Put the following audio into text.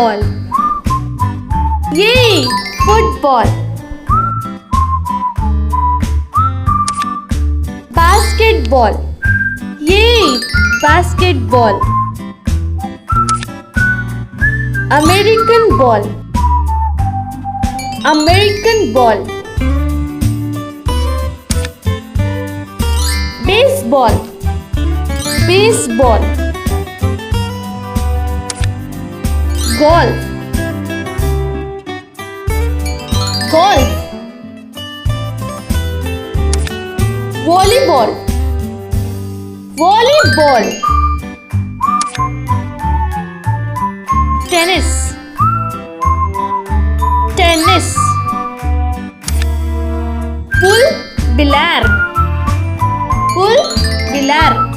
ball. Yay! Football. Basketball. Yay! Basketball. American ball. American ball. Baseball. Baseball. Golf. Golf. Volleyball. Volleyball. Tennis. Tennis. Pool, billiard. Pool, billiard.